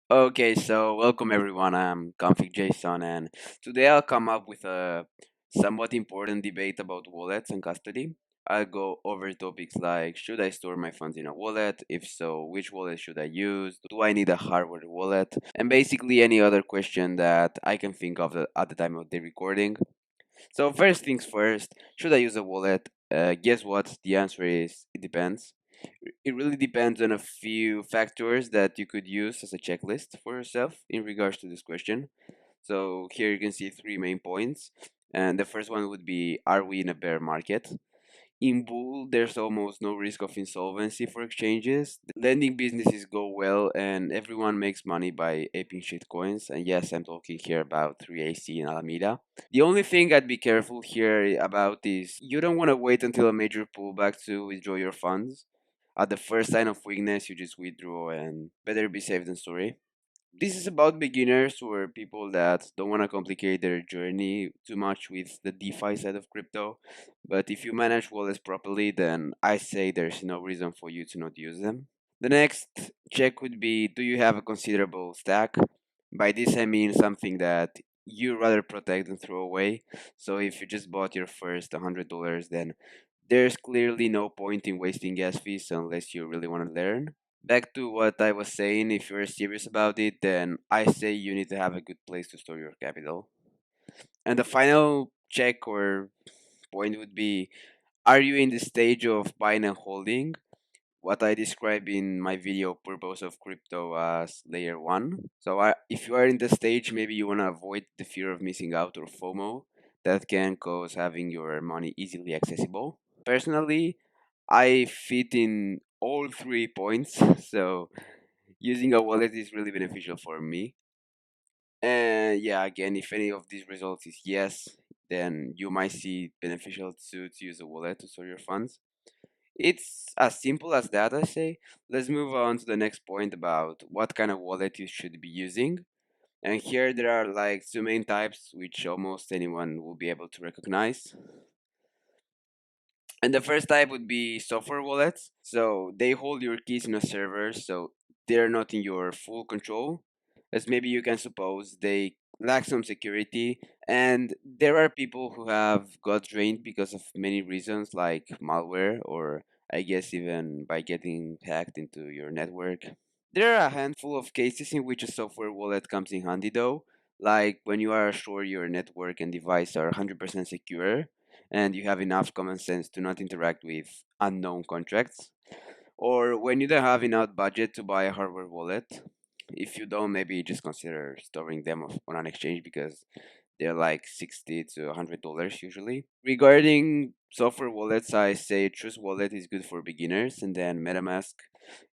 Okay, so welcome everyone. I'm Config Jason, and today I'll come up with a somewhat important debate about wallets and custody. I'll go over topics like should I store my funds in a wallet? If so, which wallet should I use? Do I need a hardware wallet? And basically any other question that I can think of at the time of the recording. So first things first, should I use a wallet? Guess what? The answer is it depends. It really depends on a few factors that you could use as a checklist for yourself in regards to this question. So here you can see three main points. And the first one would be, are we in a bear market? In bull, there's almost no risk of insolvency for exchanges. Lending businesses go well and everyone makes money by aping shitcoins. And yes, I'm talking here about 3AC and Alameda. The only thing I'd be careful here about is you don't want to wait until a major pullback to withdraw your funds. At the first sign of weakness, you just withdraw and better be safe than sorry. This is about beginners or people that don't want to complicate their journey too much with the DeFi side of crypto. But if you manage wallets properly, then I say there's no reason for you to not use them. The next check would be, do you have a considerable stack? By this I mean something that you rather protect than throw away. So if you just bought your first $100, then there's clearly no point in wasting gas fees unless you really want to learn. Back to what I was saying, if you're serious about it, then I say you need to have a good place to store your capital. And the final check or point would be, are you in the stage of buying and holding? What I describe in my video purpose of crypto as layer one. So if you are in the stage, maybe you want to avoid the fear of missing out or FOMO that can cause having your money easily accessible. Personally, I fit in all 3 points, so using a wallet is really beneficial for me. And yeah, again, if any of these results is yes, then you might see beneficial to use a wallet to store your funds. It's as simple as that, I say. Let's move on to the next point about what kind of wallet you should be using. And here there are like two main types, which almost anyone will be able to recognize. And the first type would be software wallets. So they hold your keys in a server, so they're not in your full control. As maybe you can suppose, they lack some security. And there are people who have got drained because of many reasons, like malware, or I guess even by getting hacked into your network. There are a handful of cases in which a software wallet comes in handy, though, like when you are sure your network and device are 100% secure and you have enough common sense to not interact with unknown contracts, or when you don't have enough budget to buy a hardware wallet. If you don't, maybe just consider storing them on an exchange because they're like $60 to $100 usually. Regarding software wallets, I say Trust Wallet is good for beginners, and then Metamask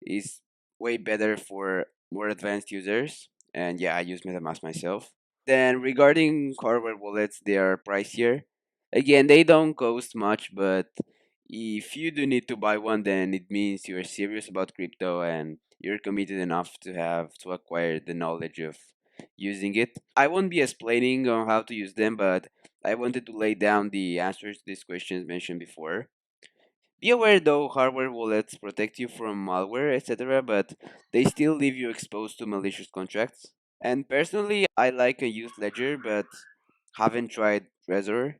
is way better for more advanced users. And yeah, I use Metamask myself. Then regarding hardware wallets, they are pricier. Again, they don't cost much, but if you do need to buy one, then it means you're serious about crypto and you're committed enough to have to acquire the knowledge of using it. I won't be explaining on how to use them, but I wanted to lay down the answers to these questions mentioned before. Be aware though, hardware wallets protect you from malware, etc., but they still leave you exposed to malicious contracts. And personally, I like a used ledger, but haven't tried Trezor.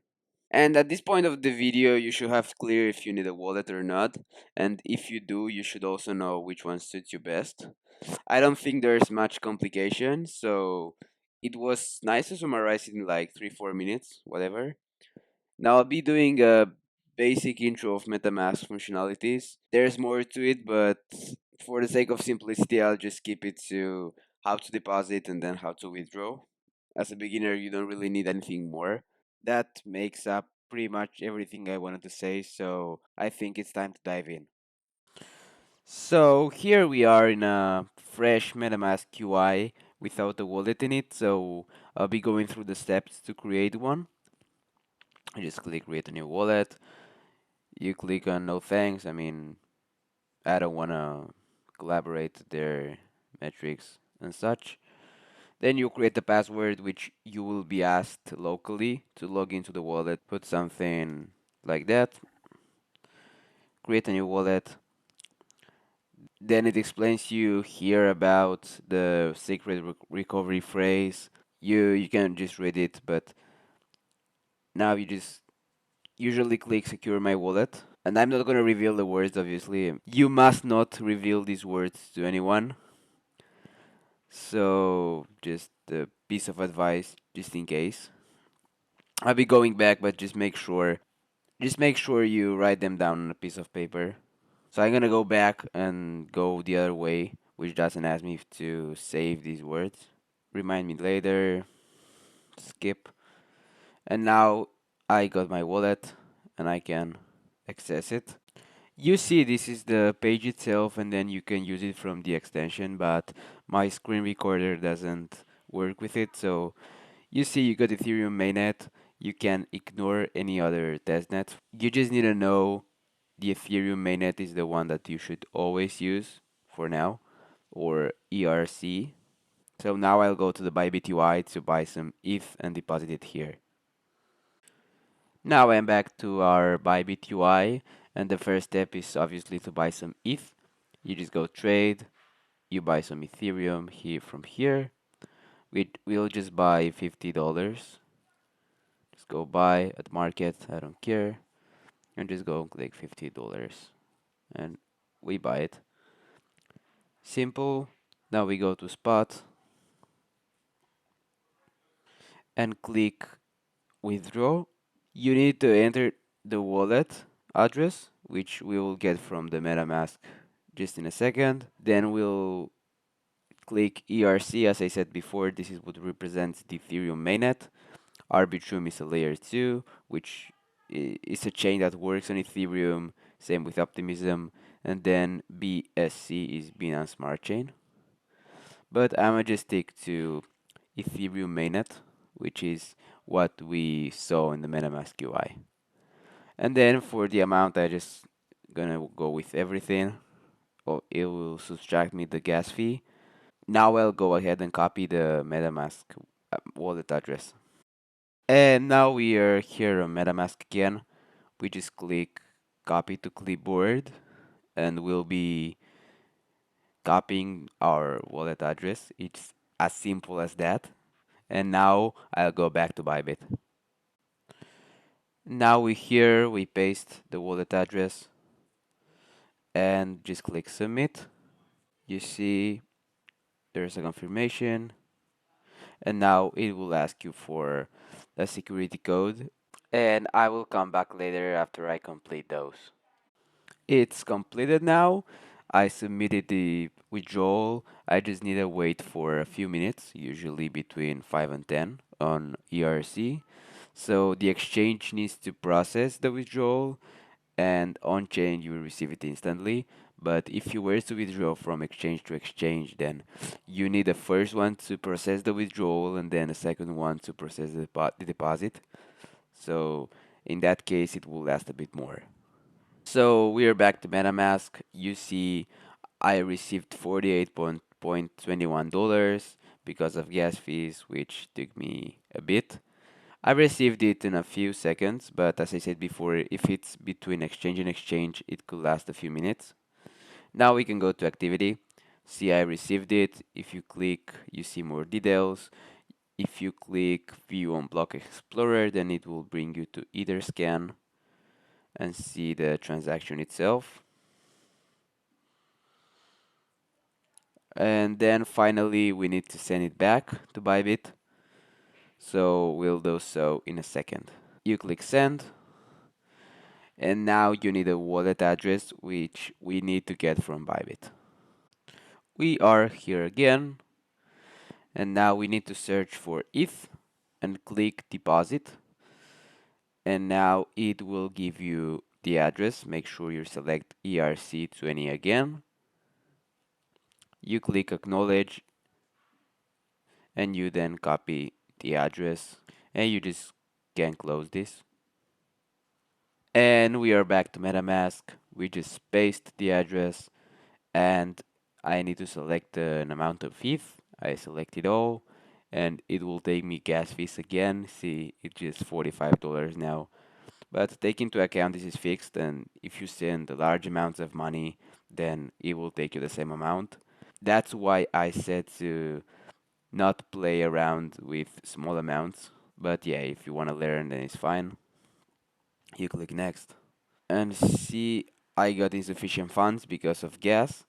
And at this point of the video, you should have clear if you need a wallet or not. And if you do, you should also know which one suits you best. I don't think there's much complication, so it was nice to summarize it in like 3 4 minutes, whatever. Now I'll be doing a basic intro of MetaMask functionalities. There's more to it, but for the sake of simplicity, I'll just keep it to how to deposit and then how to withdraw. As a beginner, you don't really need anything more. That makes up pretty much everything I wanted to say, so I think it's time to dive in. So here we are in a fresh MetaMask UI without a wallet in it, so I'll be going through the steps to create one. You just click create a new wallet. You click on no thanks. I mean, I don't want to collaborate their metrics and such. Then you create the password which you will be asked locally to log into the wallet. Put something like that. Create a new wallet. Then it explains you here about the secret recovery phrase. You can just read it, but now you just usually click secure my wallet. And I'm not going to reveal the words, obviously. You must not reveal these words to anyone. So, just a piece of advice, just in case. I'll be going back, but just make sure you write them down on a piece of paper. So I'm gonna go back and go the other way, which doesn't ask me to save these words. Remind me later, skip. And now I got my wallet and I can access it. You see, this is the page itself, and then you can use it from the extension, but my screen recorder doesn't work with it. So you see, you got Ethereum mainnet. You can ignore any other testnet. You just need to know the Ethereum mainnet is the one that you should always use for now, or ERC. So now I'll go to the Bybit UI to buy some ETH and deposit it here. Now I'm back to our Bybit UI, and the first step is obviously to buy some ETH. You just go trade, you buy some Ethereum here from here. We'll just buy $50. Just go buy at market, I don't care, and just go click $50 and we buy it. Simple. Now we go to spot and click withdraw. You need to enter the wallet address, which we will get from the MetaMask just in a second. Then we'll click ERC. As I said before, this is what represents the Ethereum mainnet. Arbitrum is a layer 2, which is a chain that works on Ethereum. Same with Optimism. And then BSC is Binance Smart Chain. But I'm gonna just stick to Ethereum mainnet, which is what we saw in the MetaMask UI. And then for the amount, I just gonna go with everything. Oh, it will subtract me the gas fee. Now I'll go ahead and copy the MetaMask wallet address. And now we are here on MetaMask again. We just click copy to clipboard and we'll be copying our wallet address. It's as simple as that. And now I'll go back to Bybit. Now we paste the wallet address and just click submit. You see there's a confirmation and now it will ask you for a security code and I will come back later after I complete those. It's completed now. I submitted the withdrawal. I just need to wait for a few minutes, usually between 5 and 10 on ERC. So the exchange needs to process the withdrawal, and on chain you will receive it instantly. But if you were to withdraw from exchange to exchange, then you need the first one to process the withdrawal and then the second one to process the deposit. So in that case, it will last a bit more. So we are back to MetaMask. You see, I received $48.21 because of gas fees, which took me a bit. I received it in a few seconds, but as I said before, if it's between exchange and exchange, it could last a few minutes. Now we can go to activity. See, I received it. If you click, you see more details. If you click view on Block Explorer, then it will bring you to Etherscan and see the transaction itself. And then finally, we need to send it back to Bybit. So we'll do so in a second. You click send. And now you need a wallet address, which we need to get from Bybit. We are here again. And now we need to search for ETH and click deposit. And now it will give you the address. Make sure you select ERC20 again. You click acknowledge and you then copy the address and you just can close this. And we are back to MetaMask. We just paste the address and I need to select an amount of ETH. I select it all and it will take me gas fees again. See, it's just $45 now. But take into account this is fixed and if you send large amounts of money, then it will take you the same amount. That's why I said to not play around with small amounts. But yeah, if you want to learn, then it's fine. You click next. And see, I got insufficient funds because of gas.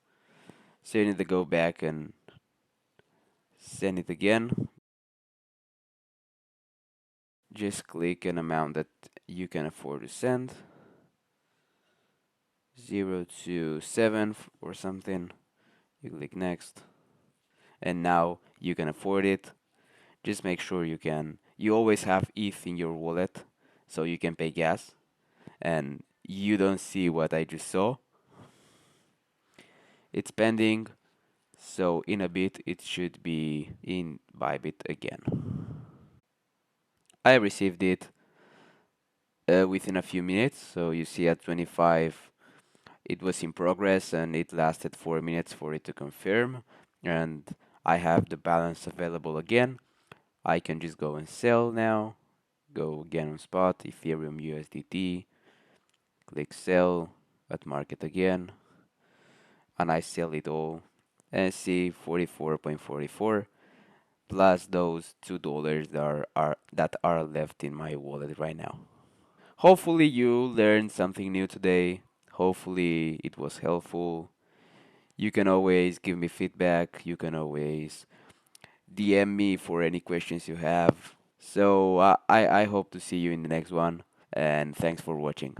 So you need to go back and send it again. Just click an amount that you can afford to send. 0 to 7 or something. You click next. And now you can afford it. Just make sure you always have ETH in your wallet so you can pay gas. And you don't see what I just saw. It's pending. So in a bit, it should be in Bybit again. I received it within a few minutes. So you see at 25, it was in progress and it lasted 4 minutes for it to confirm. And I have the balance available again. I can just go and sell now. Go again on spot, Ethereum USDT. Click sell at market again. And I sell it all. And see 44.44 plus those $2 that are left in my wallet right now. Hopefully you learned something new today. Hopefully it was helpful. You can always give me feedback. You can always DM me for any questions you have. So I hope to see you in the next one, and thanks for watching.